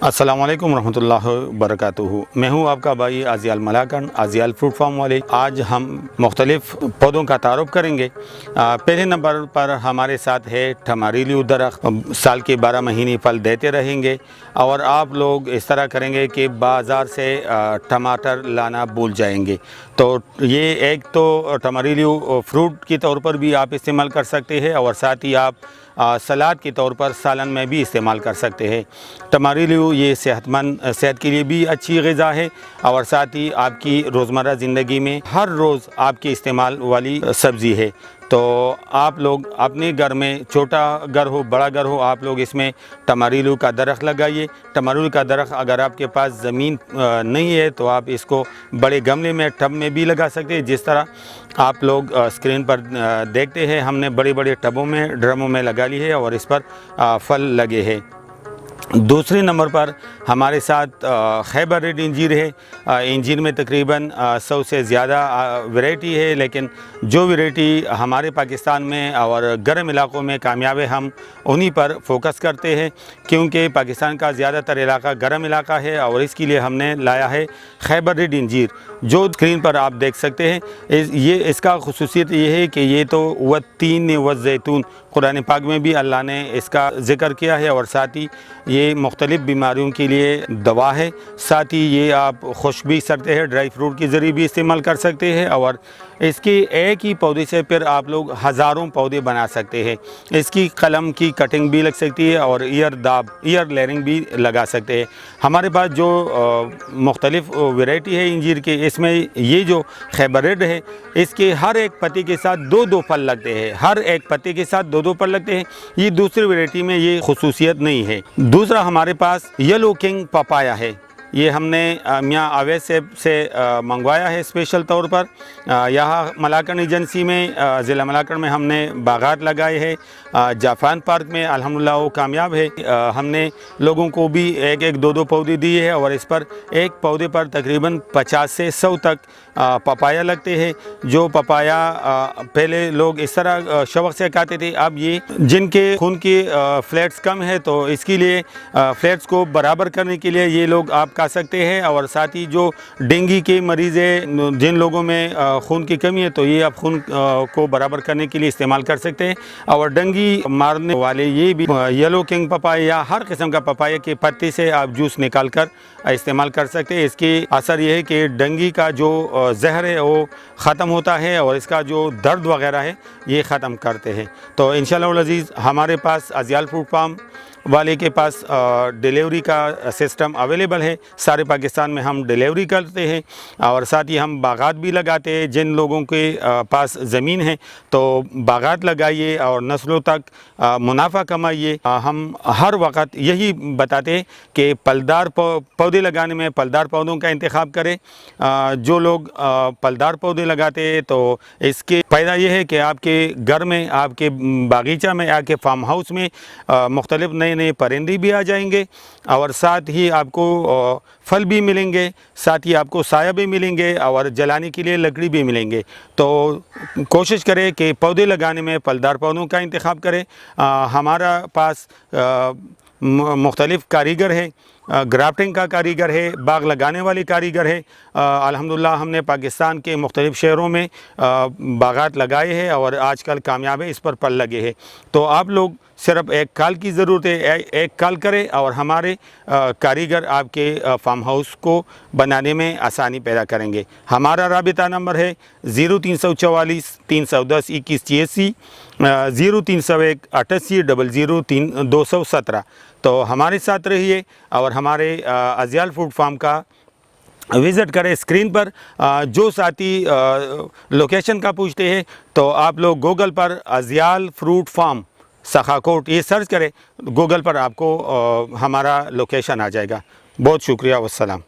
अस्सलाम वालेकुम रहमतुल्लाहि वबरकातुहू। मैं हूँ आपका भाई आज़ियाल मलाकन, आज़ियाल फ्रूट फार्म वाले। आज हम मुख्तलिफ़ पौधों का तारुफ करेंगे। पहले नंबर पर हमारे साथ है टमारिलियो दरख्त। साल के 12 महीने फल देते रहेंगे और आप लोग इस तरह करेंगे कि बाज़ार से टमाटर लाना भूल जाएंगे। तो ये एक तो टमारिलियो फ्रूट के तौर पर भी आप इस्तेमाल कर सकते हैं और साथ ही आप सलाद के तौर पर सालन में भी इस्तेमाल कर सकते हैं। टमारिलियो ये सेहत के लिए भी अच्छी ग़िज़ा है और साथ ही आपकी रोज़मर्रा ज़िंदगी में हर रोज़ आपके इस्तेमाल वाली सब्ज़ी है। तो आप लोग अपने घर में, छोटा घर हो बड़ा घर हो, आप लोग इसमें टमारिलियो का दरख्त लगाइए। टमारिलियो का दरख्त अगर आपके पास ज़मीन नहीं है तो आप इसको बड़े गमले में, टब में भी लगा सकते हैं। जिस तरह आप लोग स्क्रीन पर देखते हैं, हमने बड़े बड़े टबों में, ड्रमों में लगा ली है और इस पर फल लगे हैं। दूसरे नंबर पर हमारे साथ खैबर रेड इंजीर है। इंजीर में तकरीबन 100 से ज़्यादा वैरायटी है, लेकिन जो वैरायटी हमारे पाकिस्तान में और गर्म इलाक़ों में कामयाब है, हम उन्हीं पर फोकस करते हैं क्योंकि पाकिस्तान का ज़्यादातर इलाका गर्म इलाका है और इसके लिए हमने लाया है खैबर रेड इंजीर, जो स्क्रीन पर आप देख सकते हैं। इसका खुसूसियत ये है कि ये तो वत्तीन व ज़ैतून, कुरान पाक में भी अल्लाह ने इसका ज़िक्र किया है और साथ ही ये मुख्तलिफ़ बीमारियों के लिए दवा है। साथ ही ये आप खुश्क भी सकते हैं, ड्राई फ्रूट के ज़रिए भी इस्तेमाल कर सकते हैं और इसके एक ही पौधे से फिर आप लोग हज़ारों पौधे बना सकते हैं। इसकी कलम की कटिंग भी लग सकती है और ईयर लेयरिंग भी लगा सकते हैं। हमारे पास जो मुख्तलिफ़ वैरायटी है इंजीर के, इसमें ये जो खैबर रेड है, इसके हर एक पत्ते के साथ दो दो फल लगते हैं। हर एक पत्ते के साथ दो दो फल लगते हैं। ये दूसरी वैरायटी में ये खुसूसियत नहीं है। दूसरा हमारे पास येलो किंग पपाया है। ये हमने मियाँ अवैस से मंगवाया है स्पेशल तौर पर। यहाँ मलाकन एजेंसी में, ज़िला मलाकन में हमने बागात लगाए हैं। जाफान पार्क में अल्हम्दुलिल्लाह वो कामयाब है। हमने लोगों को भी एक एक दो दो पौधे दिए हैं और इस पर एक पौधे पर तकरीबन 50 से 100 तक पपाया लगते हैं। जो पपाया पहले लोग इस तरह शौक़ से खाते थे, अब ये जिनके खून की फ्लैट्स कम है तो इसके लिए फ्लैट्स को बराबर करने के लिए ये लोग आप खा सकते हैं। और साथ ही जो डेंगू के मरीज़ है, जिन लोगों में खून की कमी है, तो ये आप खून को बराबर करने के लिए इस्तेमाल कर सकते हैं। और डेंगू मारने वाले ये भी येलो किंग पपाया या हर किस्म का पपाया के पत्ते से आप जूस निकाल कर इस्तेमाल कर सकते हैं। इसके असर ये है कि डेंगू का जो जहर है वो ख़त्म होता है और इसका जो दर्द वगैरह है ये ख़त्म करते हैं। तो इंशाअल्लाह वल अज़ीज़ हमारे पास आज़ियाल फ्रूट फार्म वाले के पास डिलीवरी का सिस्टम अवेलेबल है। सारे पाकिस्तान में हम डिलीवरी करते हैं और साथ ही हम बागात भी लगाते हैं। जिन लोगों के पास ज़मीन है तो बागात लगाइए और नस्लों तक मुनाफा कमाइए। हम हर वक्त यही बताते हैं कि फलदार पौधे लगाने में फलदार पौधों का इंतखाब करें। जो लोग फलदार पौधे लगाते हैं तो इसके फ़ायदा ये है कि आपके घर में, आपके बागीचा में, आपके फार्म हाउस में मुख्तलिफ़ नए परिंदे भी आ जाएंगे और साथ ही आपको फल भी मिलेंगे, साथ ही आपको साया भी मिलेंगे और जलाने के लिए लकड़ी भी मिलेंगे। तो कोशिश करें कि पौधे लगाने में फलदार पौधों का इंतखाब करें। हमारा पास मुख्तलिफ़ कारीगर है, ग्राफ्टिंग का कारीगर है, बाग लगाने वाले कारीगर है। अल्हम्दुलिल्लाह हमने पाकिस्तान के मुख्तलिफ़ शहरों में बागात लगाए हैं और आजकल कामयाब है, इस पर फल लगे हैं। तो आप लोग सिर्फ एक कॉल की ज़रूरत है, एक कॉल करें और हमारे कारीगर आपके फार्म हाउस को बनाने में आसानी पैदा करेंगे। हमारा राबिता नंबर है 0344 310 2186, 0301 88 00 217। तो हमारे साथ रहिए और हमारे आज़ियाल फ्रूट फार्म का विज़िट करें। स्क्रीन पर जो साथी लोकेशन का पूछते हैं तो आप लोग गूगल पर आज़ियाल फ्रूट फार्म सखाकोट ये सर्च करें, गूगल पर आपको हमारा लोकेशन आ जाएगा। बहुत शुक्रिया, वस्सलाम।